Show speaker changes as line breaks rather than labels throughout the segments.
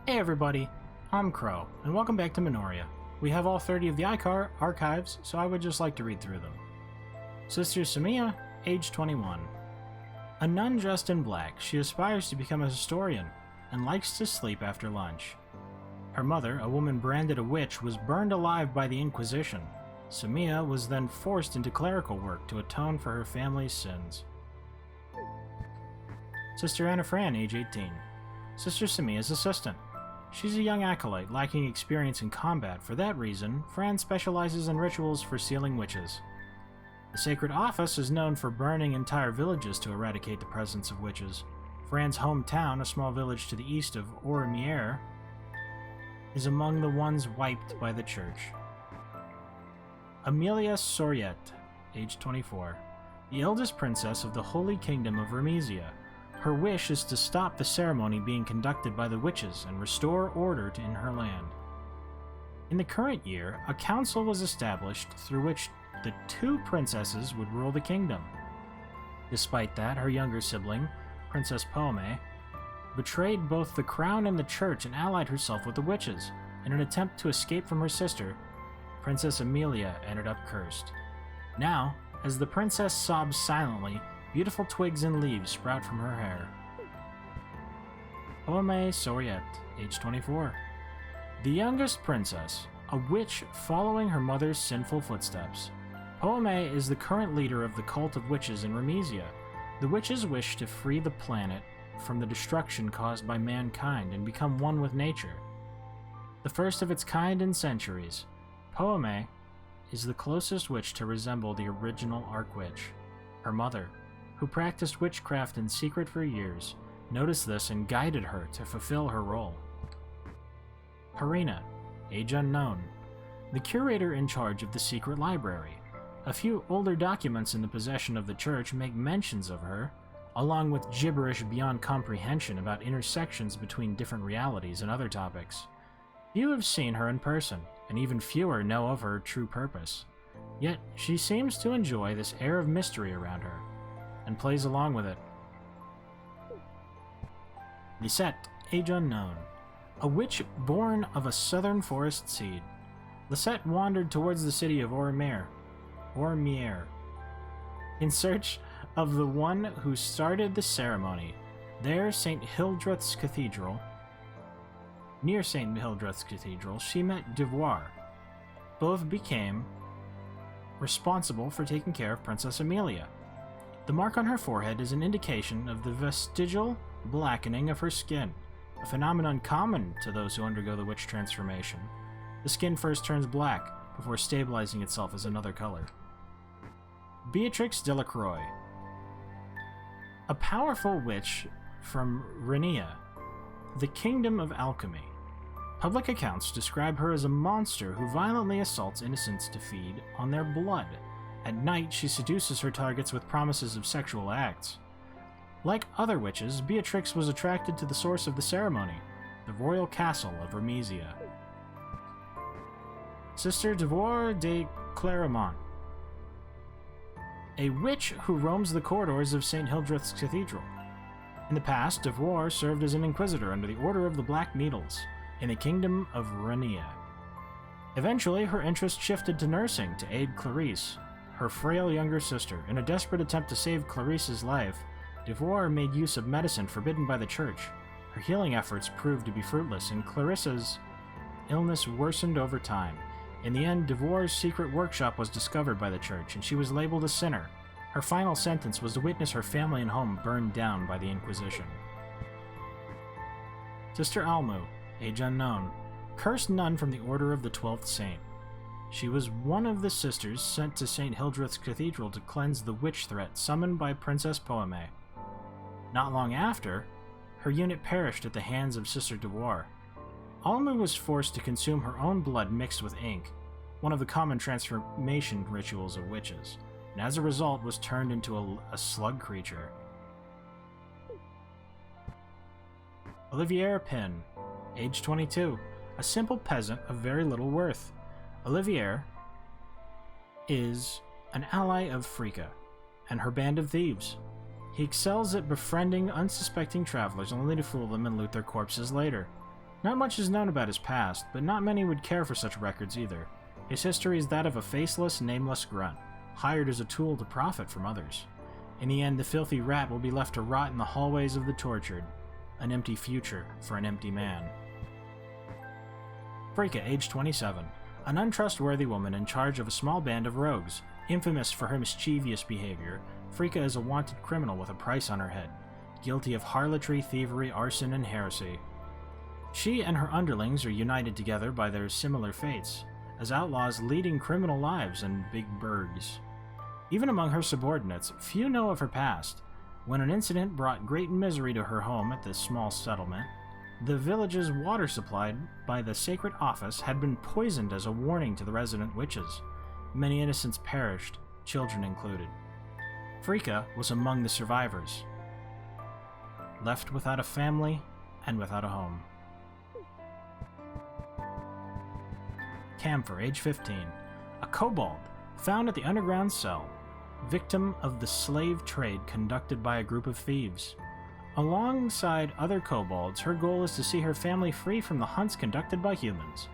Hey everybody, I'm Crow, and welcome back to Minoria. We have all 30 of the Icar archives, so I would just like to read through them. Sister Samia, age 21. A nun dressed in black, she aspires to become a historian, and likes to sleep after lunch. Her mother, a woman branded a witch, was burned alive by the Inquisition. Samia was then forced into clerical work to atone for her family's sins. Sister Anna Fran, age 18. Sister Samia's assistant. She's a young acolyte, lacking experience in combat. For that reason, Fran specializes in rituals for sealing witches. The Sacred Office is known for burning entire villages to eradicate the presence of witches. Fran's hometown, a small village to the east of Orimier, is among the ones wiped by the church. Amelia Soriette, age 24. The eldest princess of the Holy Kingdom of Remisia. Her wish is to stop the ceremony being conducted by the witches and restore order in her land. In the current year, a council was established through which the two princesses would rule the kingdom. Despite that, her younger sibling, Princess Poeme, betrayed both the crown and the church and allied herself with the witches. In an attempt to escape from her sister, Princess Amelia ended up cursed. Now, as the princess sobs silently, beautiful twigs and leaves sprout from her hair. Amelia Soriette, age 24. The youngest princess, a witch following her mother's sinful footsteps. Poeme is the current leader of the cult of witches in Remisia. The witches wish to free the planet from the destruction caused by mankind and become one with nature. The first of its kind in centuries, Poeme is the closest witch to resemble the original Archwitch. Her mother, who practiced witchcraft in secret for years, noticed this and guided her to fulfill her role. Harina, age unknown. The curator in charge of the secret library. A few older documents in the possession of the church make mentions of her, along with gibberish beyond comprehension about intersections between different realities and other topics. Few have seen her in person, and even fewer know of her true purpose. Yet, she seems to enjoy this air of mystery around her, and plays along with it. Lisette, age unknown. A witch born of a southern forest seed. Lisette wandered towards the city of Orimier, in search of the one who started the ceremony. There, near St. Hildreth's Cathedral, she met Devoir. Both became responsible for taking care of Princess Amelia. The mark on her forehead is an indication of the vestigial blackening of her skin, a phenomenon common to those who undergo the witch transformation. The skin first turns black, before stabilizing itself as another color. Beatrix Delacroix. A powerful witch from Renia, the kingdom of alchemy. Public accounts describe her as a monster who violently assaults innocents to feed on their blood. At night, she seduces her targets with promises of sexual acts. Like other witches, Beatrix was attracted to the source of the ceremony, the royal castle of Remisia. Sister Devoir de Claremont. A witch who roams the corridors of St. Hildreth's Cathedral. In the past, Devoir served as an inquisitor under the Order of the Black Needles in the kingdom of Renia. Eventually, her interest shifted to nursing to aid Clarice, her frail younger sister. In a desperate attempt to save Clarice's life, Devoir made use of medicine forbidden by the church. Her healing efforts proved to be fruitless, and Clarissa's illness worsened over time. In the end, Devoir's secret workshop was discovered by the church, and she was labeled a sinner. Her final sentence was to witness her family and home burned down by the Inquisition. Sister Almu, age unknown. Cursed nun from the Order of the 12th Saint. She was one of the sisters sent to St. Hildreth's Cathedral to cleanse the witch threat summoned by Princess Poeme. Not long after, her unit perished at the hands of Sister Devoir. Almu was forced to consume her own blood mixed with ink, one of the common transformation rituals of witches, and as a result was turned into a slug creature. Olivier Pin, age 22, a simple peasant of very little worth. Olivier is an ally of Frika and her band of thieves. He excels at befriending unsuspecting travelers only to fool them and loot their corpses later. Not much is known about his past, but not many would care for such records either. His history is that of a faceless, nameless grunt, hired as a tool to profit from others. In the end, the filthy rat will be left to rot in the hallways of the tortured. An empty future for an empty man. Frika, age 27. An untrustworthy woman in charge of a small band of rogues. Infamous for her mischievous behavior, Frika is a wanted criminal with a price on her head, guilty of harlotry, thievery, arson, and heresy. She and her underlings are united together by their similar fates, as outlaws leading criminal lives in big burgs. Even among her subordinates, few know of her past. When an incident brought great misery to her home at this small settlement, the village's water supplied by the sacred office had been poisoned as a warning to the resident witches. Many innocents perished, children included. Frika was among the survivors, left without a family and without a home. Camphor, age 15. A kobold, found at the underground cell, victim of the slave trade conducted by a group of thieves. Alongside other kobolds, her goal is to see her family free from the hunts conducted by humans.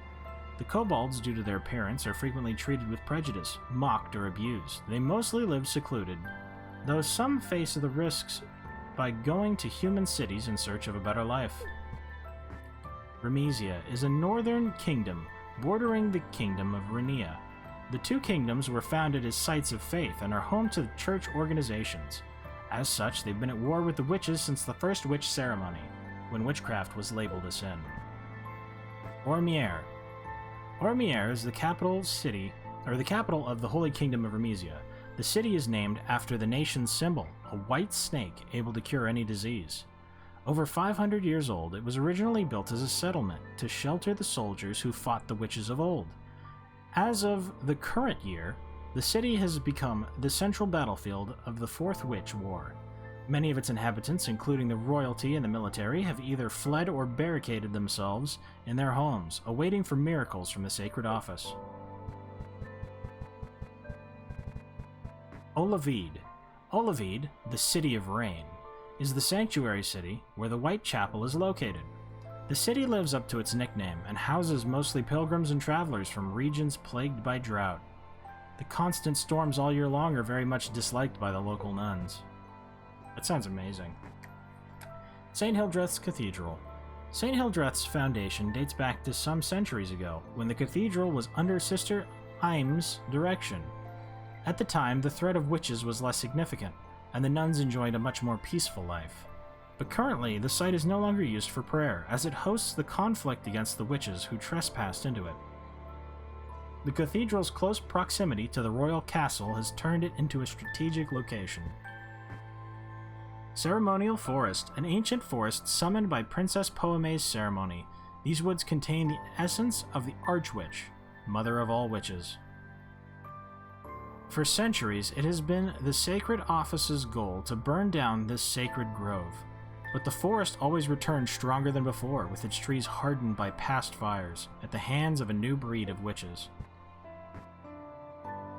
The kobolds, due to their appearance, are frequently treated with prejudice, mocked, or abused. They mostly live secluded, though some face the risks by going to human cities in search of a better life. Remesia is a northern kingdom bordering the kingdom of Renia. The two kingdoms were founded as sites of faith and are home to church organizations. As such, they've been at war with the witches since the first witch ceremony, when witchcraft was labeled a sin. Ormier. Ormier is the capital city, or the capital of the Holy Kingdom of Remesia. The city is named after the nation's symbol, a white snake able to cure any disease. Over 500 years old, it was originally built as a settlement to shelter the soldiers who fought the witches of old. As of the current year, the city has become the central battlefield of the Fourth Witch War. Many of its inhabitants, including the royalty and the military, have either fled or barricaded themselves in their homes, awaiting for miracles from the sacred office. Olivide. Olivide, the City of Rain, is the sanctuary city where the White Chapel is located. The city lives up to its nickname and houses mostly pilgrims and travelers from regions plagued by drought. The constant storms all year long are very much disliked by the local nuns. That sounds amazing. St. Hildreth's Cathedral. St. Hildreth's foundation dates back to some centuries ago, when the cathedral was under Sister Im's direction. At the time, the threat of witches was less significant, and the nuns enjoyed a much more peaceful life. But currently, the site is no longer used for prayer, as it hosts the conflict against the witches who trespassed into it. The cathedral's close proximity to the royal castle has turned it into a strategic location. Ceremonial Forest, an ancient forest summoned by Princess Poeme's ceremony. These woods contain the essence of the Archwitch, mother of all witches. For centuries, it has been the sacred office's goal to burn down this sacred grove, but the forest always returned stronger than before, with its trees hardened by past fires, at the hands of a new breed of witches.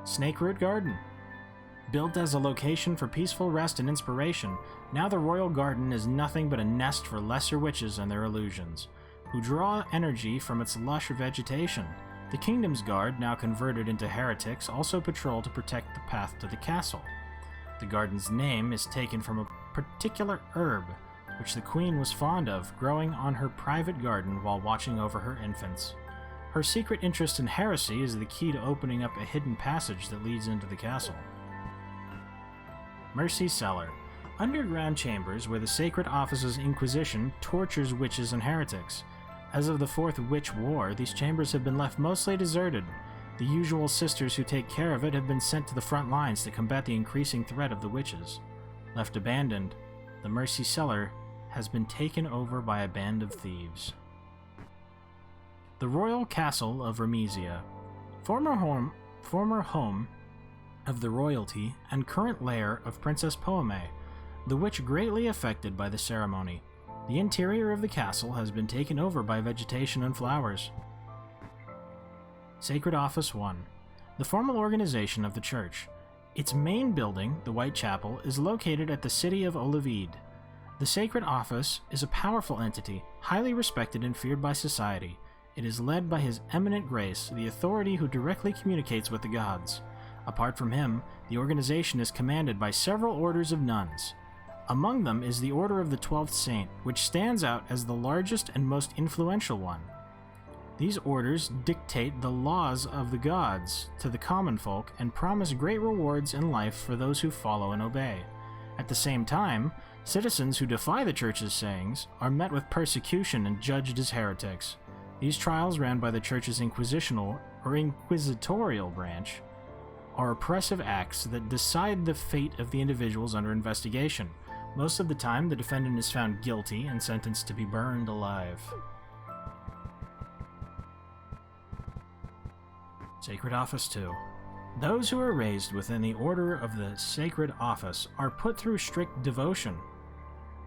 Snakeroot Garden. Built as a location for peaceful rest and inspiration, now the Royal Garden is nothing but a nest for lesser witches and their illusions, who draw energy from its lush vegetation. The Kingdom's Guard, now converted into heretics, also patrol to protect the path to the castle. The garden's name is taken from a particular herb, which the Queen was fond of, growing on her private garden while watching over her infants. Her secret interest in heresy is the key to opening up a hidden passage that leads into the castle. Mercy Cellar. Underground chambers where the Sacred Office's Inquisition tortures witches and heretics. As of the Fourth Witch War, these chambers have been left mostly deserted. The usual sisters who take care of it have been sent to the front lines to combat the increasing threat of the witches. Left abandoned, the Mercy Cellar has been taken over by a band of thieves. The Royal Castle of Remesia. Former home of the royalty and current lair of Princess Poeme, the witch greatly affected by the ceremony. The interior of the castle has been taken over by vegetation and flowers. Sacred Office 1. The formal organization of the church. Its main building, the White Chapel, is located at the city of Olivide. The Sacred Office is a powerful entity, highly respected and feared by society. It is led by His Eminent Grace, the authority who directly communicates with the gods. Apart from him, the organization is commanded by several orders of nuns. Among them is the Order of the 12th Saint, which stands out as the largest and most influential one. These orders dictate the laws of the gods to the common folk and promise great rewards in life for those who follow and obey. At the same time, citizens who defy the Church's sayings are met with persecution and judged as heretics. These trials, ran by the Church's inquisitorial branch, are oppressive acts that decide the fate of the individuals under investigation. Most of the time, the defendant is found guilty and sentenced to be burned alive. Sacred Office 2. Those who are raised within the Order of the Sacred Office are put through strict devotion.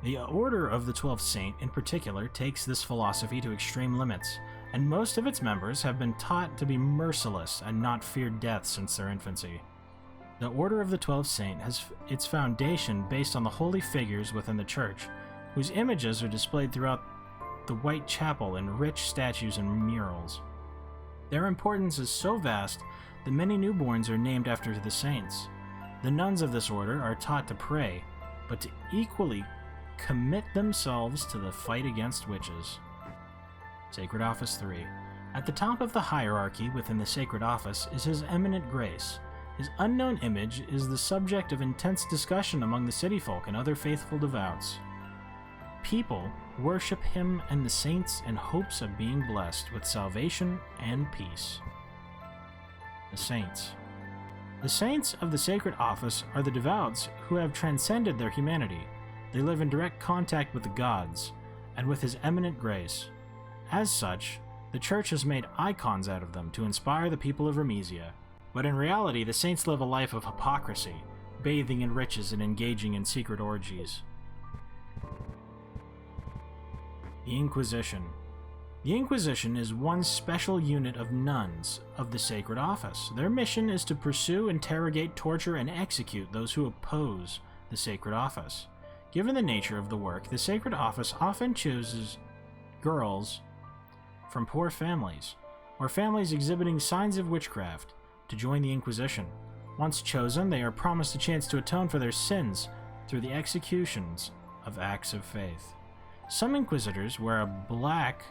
The Order of the 12th Saint, in particular, takes this philosophy to extreme limits, and most of its members have been taught to be merciless and not fear death since their infancy. The Order of the 12th Saint has its foundation based on the holy figures within the Church, whose images are displayed throughout the White Chapel in rich statues and murals. Their importance is so vast that many newborns are named after the saints. The nuns of this order are taught to pray, but to equally commit themselves to the fight against witches. Sacred Office 3. At the top of the hierarchy within the Sacred Office is His Eminent Grace. His unknown image is the subject of intense discussion among the city folk and other faithful devots. People worship him and the saints in hopes of being blessed with salvation and peace. The Saints. The saints of the Sacred Office are the devout who have transcended their humanity. They live in direct contact with the gods and with His Eminent Grace. As such, the Church has made icons out of them to inspire the people of Remesia. But in reality, the saints live a life of hypocrisy, bathing in riches and engaging in secret orgies. The Inquisition. The Inquisition is one special unit of nuns of the Sacred Office. Their mission is to pursue, interrogate, torture, and execute those who oppose the Sacred Office. Given the nature of the work, the Sacred Office often chooses girls from poor families, or families exhibiting signs of witchcraft, to join the Inquisition. Once chosen, they are promised a chance to atone for their sins through the executions of acts of faith. Some inquisitors wear a black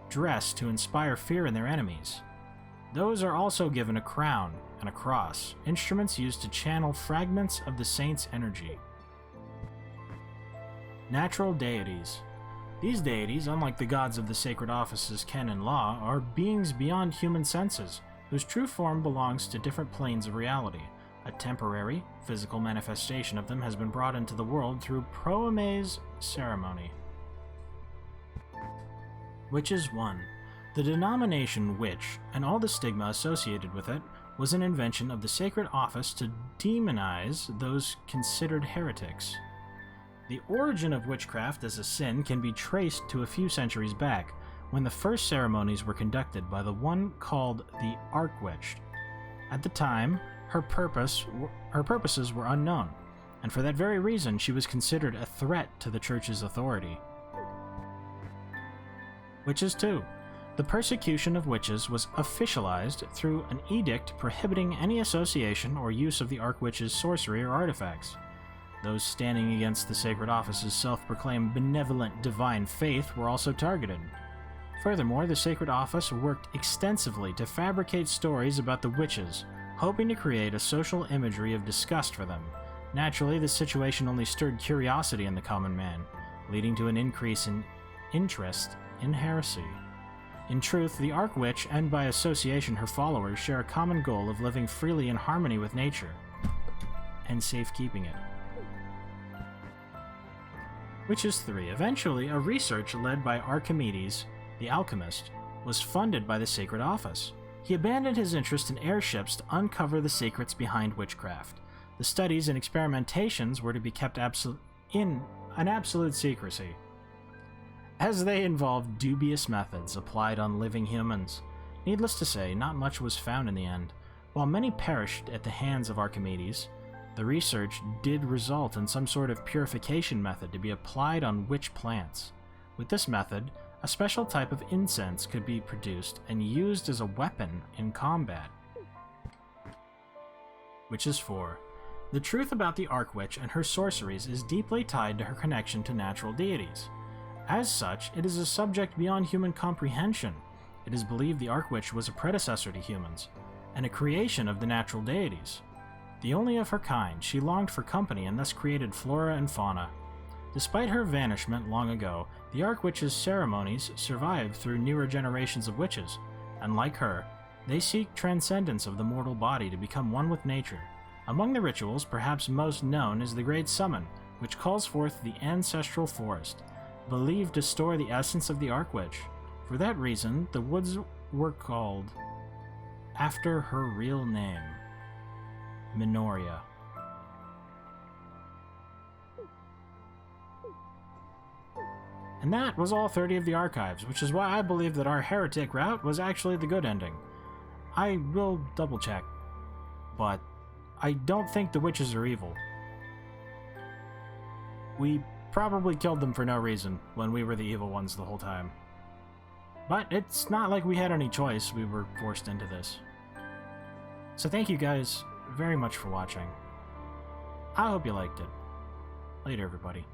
dress to inspire fear in their enemies. Those are also given a crown and a cross, instruments used to channel fragments of the saint's energy. Natural deities. These deities, unlike the gods of the Sacred Office's canon law, are beings beyond human senses, whose true form belongs to different planes of reality. A temporary, physical manifestation of them has been brought into the world through Krowmageddon's ceremony. Witches 1. The denomination witch, and all the stigma associated with it, was an invention of the Sacred Office to demonize those considered heretics. The origin of witchcraft as a sin can be traced to a few centuries back, when the first ceremonies were conducted by the one called the Archwitch. At the time, her purposes were unknown, and for that very reason she was considered a threat to the Church's authority. Witches 2. The persecution of witches was officialized through an edict prohibiting any association or use of the Archwitch's sorcery or artifacts. Those standing against the Sacred Office's self-proclaimed benevolent divine faith were also targeted. Furthermore, the Sacred Office worked extensively to fabricate stories about the witches, hoping to create a social imagery of disgust for them. Naturally, this situation only stirred curiosity in the common man, leading to an increase in interest in heresy. In truth, the Archwitch, and by association her followers, share a common goal of living freely in harmony with nature, and safekeeping it. Witches 3. Eventually, a research led by Archimedes, the alchemist, was funded by the Sacred Office. He abandoned his interest in airships to uncover the secrets behind witchcraft. The studies and experimentations were to be kept in an absolute secrecy, as they involved dubious methods applied on living humans. Needless to say, not much was found in the end. While many perished at the hands of Archimedes, The research did result in some sort of purification method to be applied on witch plants. With this method, a special type of incense could be produced and used as a weapon in combat. Witches 4. The truth about the Archwitch and her sorceries is deeply tied to her connection to natural deities. As such, it is a subject beyond human comprehension. It is believed the Archwitch was a predecessor to humans, and a creation of the natural deities. The only of her kind, she longed for company and thus created flora and fauna. Despite her vanishment long ago, the Archwitch's ceremonies survived through newer generations of witches, and like her, they seek transcendence of the mortal body to become one with nature. Among the rituals, perhaps most known is the Great Summon, which calls forth the ancestral forest, believed to store the essence of the Archwitch. For that reason, the woods were called after her real name, Minoria. And that was all 30 of the archives, which is why I believe that our heretic route was actually the good ending. I will double check, but I don't think the witches are evil. We probably killed them for no reason when we were the evil ones the whole time. But it's not like we had any choice, we were forced into this. So thank you guys very much for watching. I hope you liked it. Later, everybody.